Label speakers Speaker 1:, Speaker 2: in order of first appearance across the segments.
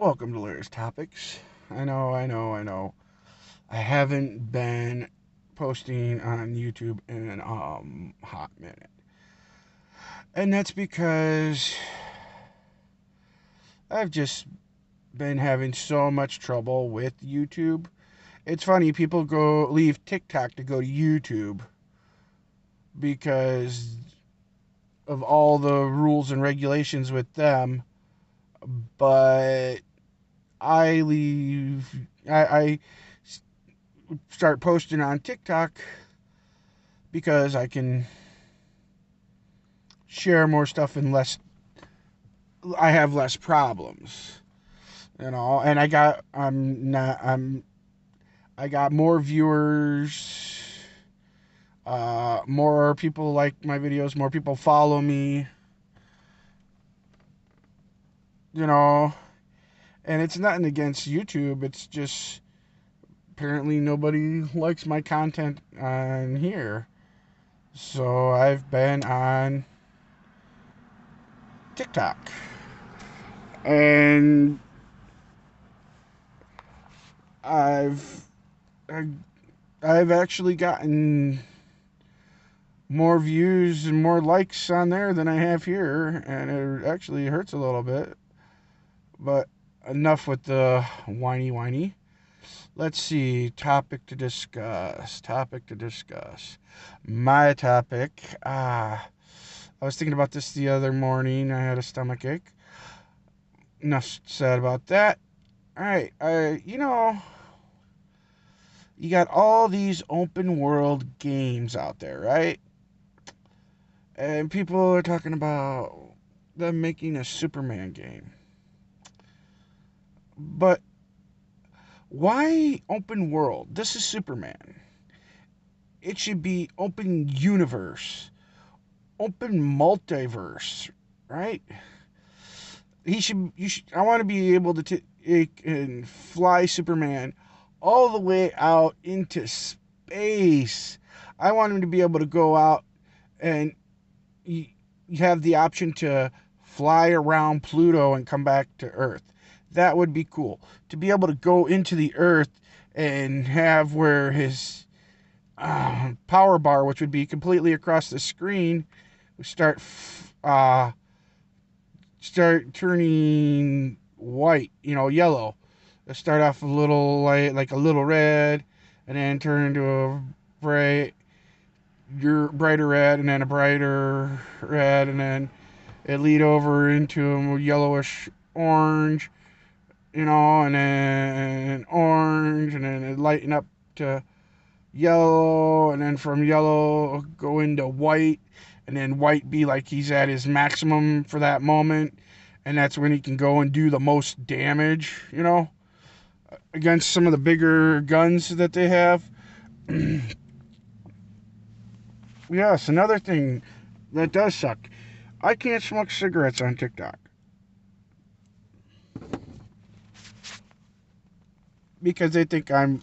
Speaker 1: Welcome to Larry's Topics. I know. I haven't been posting on YouTube in hot minute. And that's because I've just been having so much trouble with YouTube. It's funny, people go leave TikTok to go to YouTube because of all the rules and regulations with them, but I leave I start posting on TikTok because I can share more stuff and I have less problems, and I got more viewers, more people like my videos, more people follow me, you know, and it's nothing against YouTube. It's just apparently nobody likes my content on here. So I've been on TikTok. And I've I've actually gotten more views and more likes on there than I have here, and it actually hurts a little bit. But enough with the whiny. Let's see. Topic to discuss. My topic. I was thinking about this the other morning. I had a stomach ache. Enough said about that. All right. You got all these open world games out there, right? And people are talking about them making a Superman game. But why open world? This is Superman. It should be open universe, open multiverse, right? I want to be able to take and fly Superman all the way out into space. I want him to be able to go out and you have the option to fly around Pluto and come back to Earth. That would be cool. To be able to go into the Earth and have where his power bar, which would be completely across the screen, uh, start turning white, yellow. Start off a little light, like a little red, and then turn into a bright, brighter red, and then a brighter red, and then it lead over into a yellowish orange, and then orange, and then it lighten up to yellow, and then from yellow go into white, and then white be like he's at his maximum for that moment, and that's when he can go and do the most damage, against some of the bigger guns that they have. Yes, another thing that does suck. I can't smoke cigarettes on TikTok because they think I'm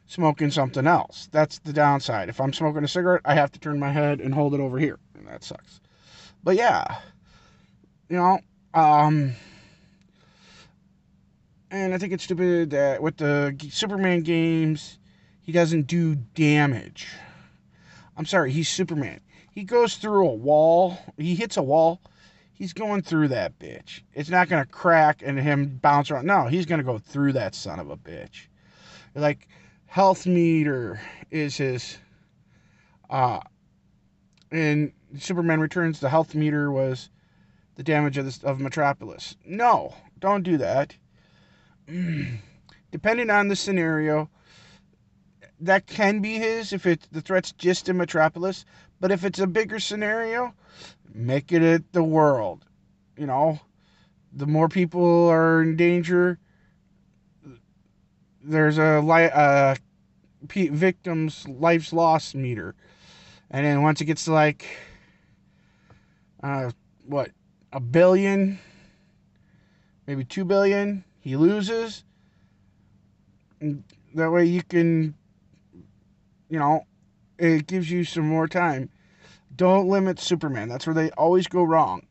Speaker 1: smoking something else. That's the downside. If I'm smoking a cigarette, I have to turn my head and hold it over here, and that sucks. But yeah, you know, um, and I think it's stupid that with the Superman games, he doesn't do damage. I'm sorry, he's Superman. He goes through a wall. He hits a wall. He's going through that bitch. It's not gonna crack and him bounce around. No, he's gonna go through that son of a bitch. Like health meter is his. Uh, in Superman Returns, the health meter was the damage of Metropolis. No, don't do that. Depending on the scenario, that can be his if the threat's just in Metropolis. But if it's a bigger scenario, make it at the world. You know, the more people are in danger, there's a victim's life's lost meter. And then once it gets to like, what, a billion, maybe 2 billion, he loses. And that way you can, it gives you some more time. Don't limit Superman. That's where they always go wrong.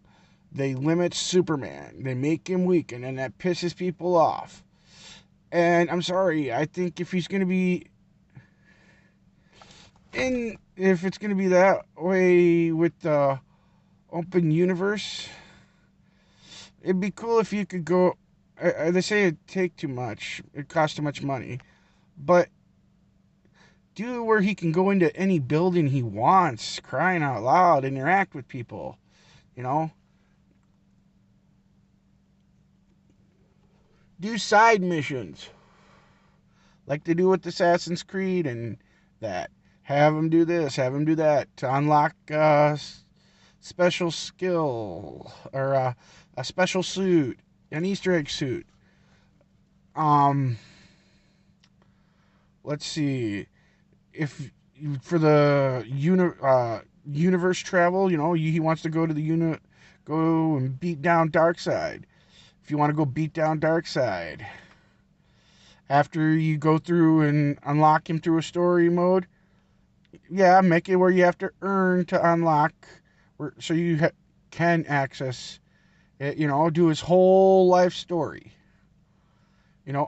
Speaker 1: They limit Superman. They make him weak, and then that pisses people off. And I'm sorry, I think if he's going to be if it's going to be that way with the open universe, it'd be cool if you could go. They say it'd take too much, it costs too much money, but do where he can go into any building he wants, crying out loud, interact with people, you know? Do side missions like they do with Assassin's Creed and that. Have him do this, have him do that to unlock a special skill or a special suit, an Easter egg suit. Um, let's see. If for the universe travel, he wants to go to the go and beat down Darkseid. If you want to go beat down Darkseid, after you go through and unlock him through a story mode, yeah, make it where you have to earn to unlock, so you can access it. Do his whole life story.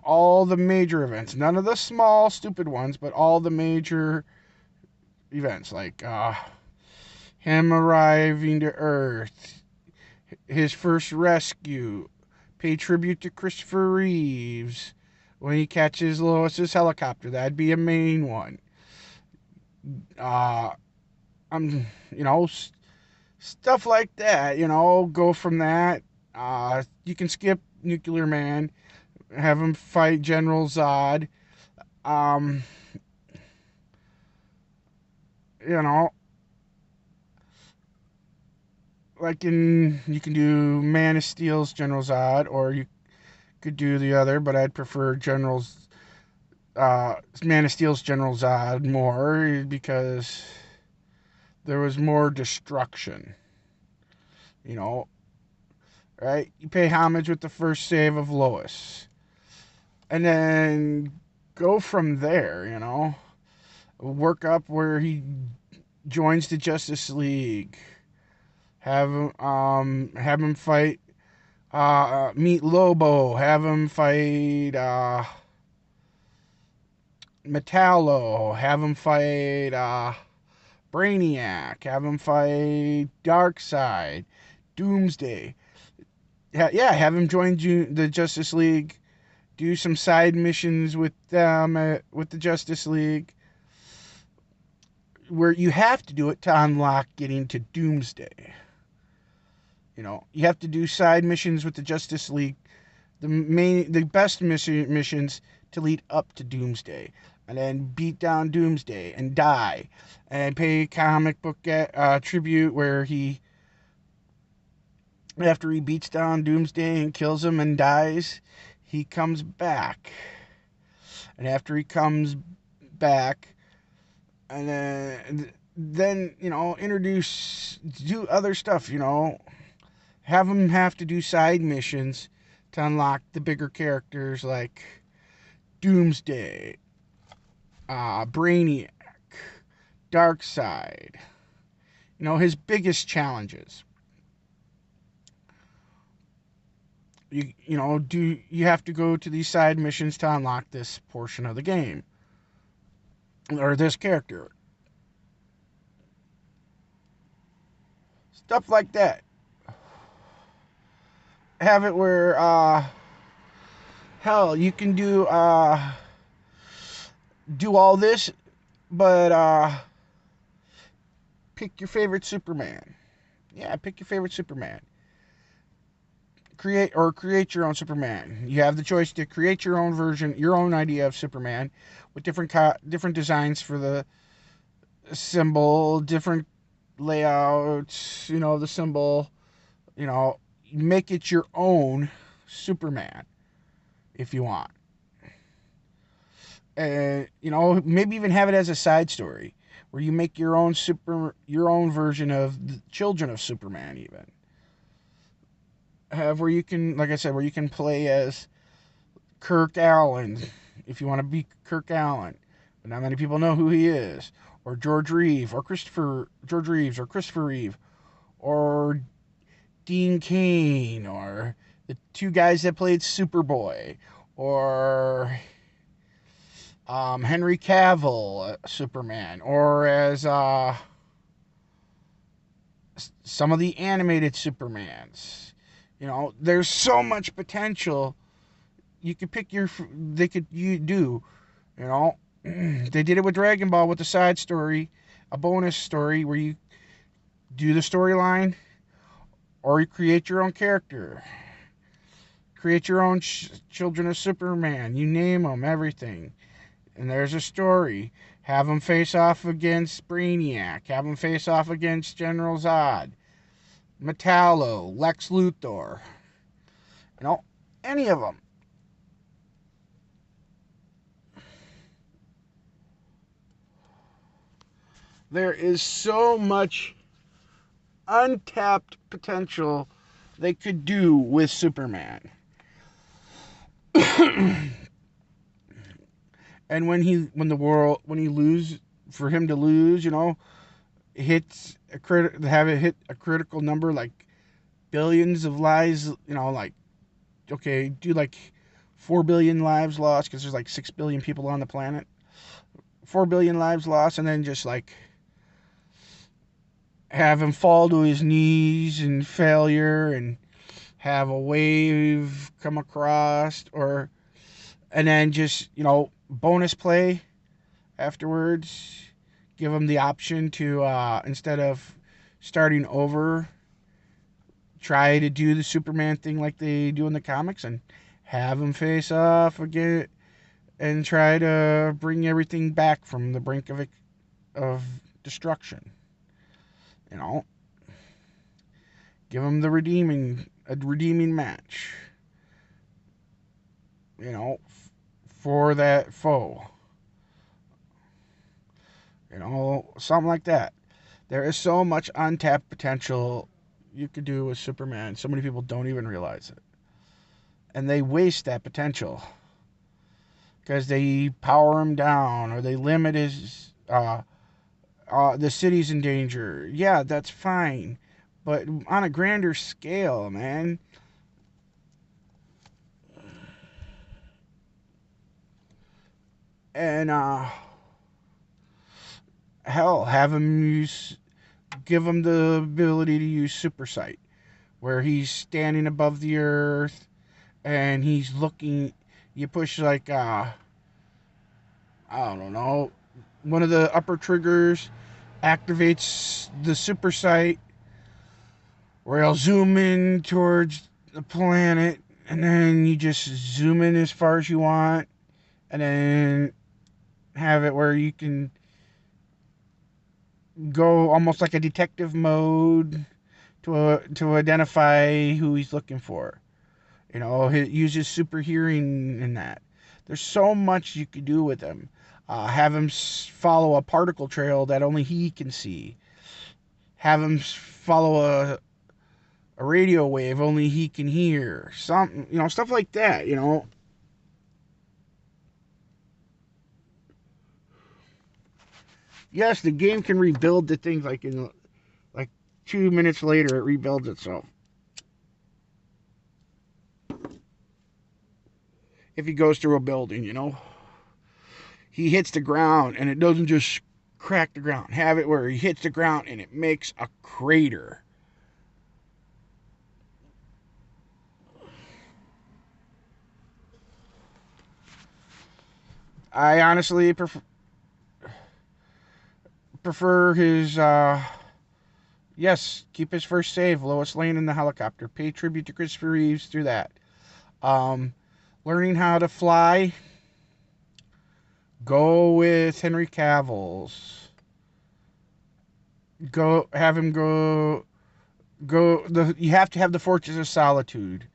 Speaker 1: All the major events, none of the small stupid ones, but all the major events, like him arriving to Earth, his first rescue, pay tribute to Christopher Reeves when he catches Lois's helicopter. That'd be a main one. I'm, stuff like that. Go from that. You can skip Nuclear Man, have him fight General Zod. Um, you can do Man of Steel's General Zod, or you could do the other, but I'd prefer Man of Steel's General Zod more because there was more destruction. Right? You pay homage with the first save of Lois, and then go from there. Work up where he joins the Justice League. Have him fight. Meet Lobo. Have him fight. Metallo. Have him fight. Brainiac. Have him fight Darkseid. Doomsday. Have him join the Justice League. Do some side missions with them with the Justice League, where you have to do it to unlock getting to Doomsday. You have to do side missions with the Justice League, the best missions to lead up to Doomsday, and then beat down Doomsday and die, and pay comic book tribute where after he beats down Doomsday and kills him and dies, he comes back. And after he comes back, and then do other stuff, have him have to do side missions to unlock the bigger characters like Doomsday, Brainiac, Darkseid. His biggest challenges. You have to go to these side missions to unlock this portion of the game or this character. Stuff like that. Have it where hell, you can do all this, but pick your favorite Superman. Yeah, pick your favorite Superman. Create your own Superman. You have the choice to create your own version, your own idea of Superman, with different designs for the symbol, different layouts. The symbol. Make it your own Superman if you want. And maybe even have it as a side story where you make your own version of the Children of Superman, even. Where you can, like I said, where you can play as Kirk Allen, if you want to be Kirk Allen, but not many people know who he is, or George Reeves, or Christopher Reeve, or Dean Cain, or the two guys that played Superboy, or Henry Cavill, Superman, or as some of the animated Supermans. There's so much potential. You could pick you do. They did it with Dragon Ball with the side story, a bonus story where you do the storyline, or you create your own character, create your own Children of Superman. You name them, everything, and there's a story. Have them face off against Brainiac. Have them face off against General Zod, Metallo, Lex Luthor. Any of them. There is so much untapped potential they could do with Superman. And when he lose, for him to lose, hits have it hit a critical number, like billions of lives, like, okay, do like 4 billion lives lost, because there's like 6 billion people on the planet. 4 billion lives lost, and then just like have him fall to his knees in failure, and have a wave come across, and then just, bonus play afterwards. Give him the option to, instead of starting over, try to do the Superman thing like they do in the comics, and have him face off again and try to bring everything back from the brink of destruction. Give him a redeeming match, for that foe. Something like that. There is so much untapped potential you could do with Superman. So many people don't even realize it. And they waste that potential because they power him down, or they limit his, the city's in danger. Yeah, that's fine. But on a grander scale, man. And, hell, give him the ability to use super sight, where he's standing above the earth and he's looking. You push like, I don't know, one of the upper triggers activates the super sight, where he'll zoom in towards the planet, and then you just zoom in as far as you want, and then have it where you can go almost like a detective mode to identify who he's looking for. He uses super hearing in that. There's so much you could do with him. Have him follow a particle trail that only he can see. Have him follow a radio wave only he can hear. Something, stuff like that. Yes, the game can rebuild the things like in like 2 minutes later it rebuilds itself. If he goes through a building, he hits the ground and it doesn't just crack the ground. Have it where he hits the ground and it makes a crater. I honestly prefer his, yes, keep his first save, Lois Lane in the helicopter. Pay tribute to Christopher Reeves through that. Learning how to fly, go with Henry Cavill's. Have him go. You have to have the Fortress of Solitude,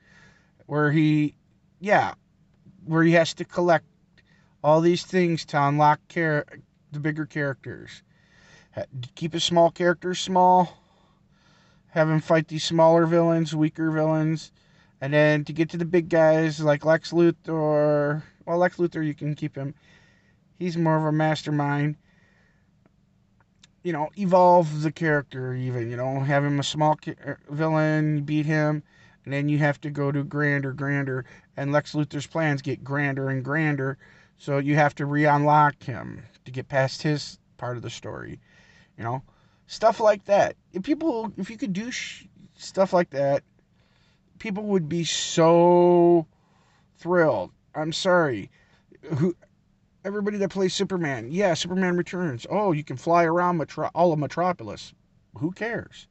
Speaker 1: where he has to collect all these things to unlock the bigger characters. Keep his small characters small. Have him fight these smaller villains, weaker villains. And then to get to the big guys like Lex Luthor. Well, Lex Luthor, you can keep him. He's more of a mastermind. evolve the character even, have him a small villain, beat him, and then you have to go to grander, and Lex Luthor's plans get grander and grander, so you have to re-unlock him to get past his part of the story, you know? Stuff like that. If you could do stuff like that, people would be so thrilled. I'm sorry. Who Everybody that plays Superman, yeah, Superman Returns. Oh, you can fly around all of Metropolis. Who cares?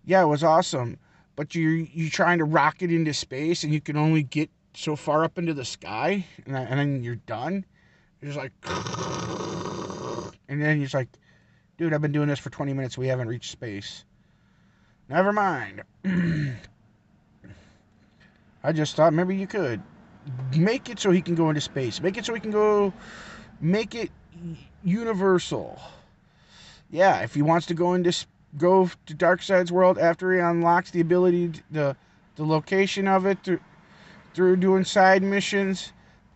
Speaker 1: Yeah, it was awesome, but you trying to rocket into space and you can only get so far up into the sky, and then you're done. You're just like, and then you're just like, dude, I've been doing this for 20 minutes. We haven't reached space. Never mind. I just thought maybe you could make it so he can go into space. Make it so he can go. Make it universal. Yeah, if he wants to go to Darkseid's world after he unlocks the ability, the location of it through doing side missions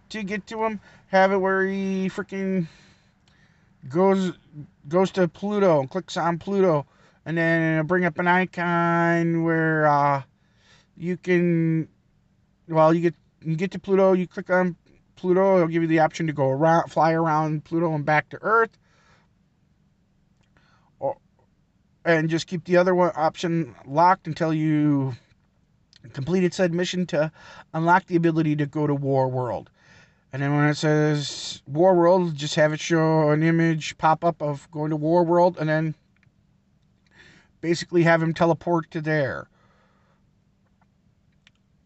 Speaker 1: to get to him, have it where he freaking goes to Pluto and clicks on Pluto, and then bring up an icon where you can, well, you get to Pluto, you click on Pluto, it'll give you the option to go around, fly around Pluto and back to Earth, and just keep the other one option locked until you completed said mission to unlock the ability to go to War World. And then when it says War World, just have it show an image pop up of going to War World, and then basically have him teleport to there.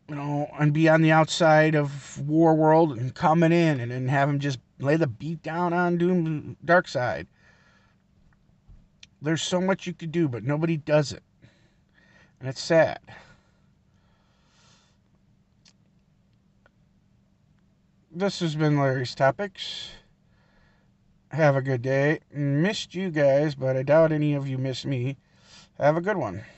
Speaker 1: And be on the outside of War World and coming in, and then have him just lay the beat down on Darkseid. There's so much you could do, but nobody does it. And it's sad. This has been Larry's Topics. Have a good day. Missed you guys, but I doubt any of you missed me. Have a good one.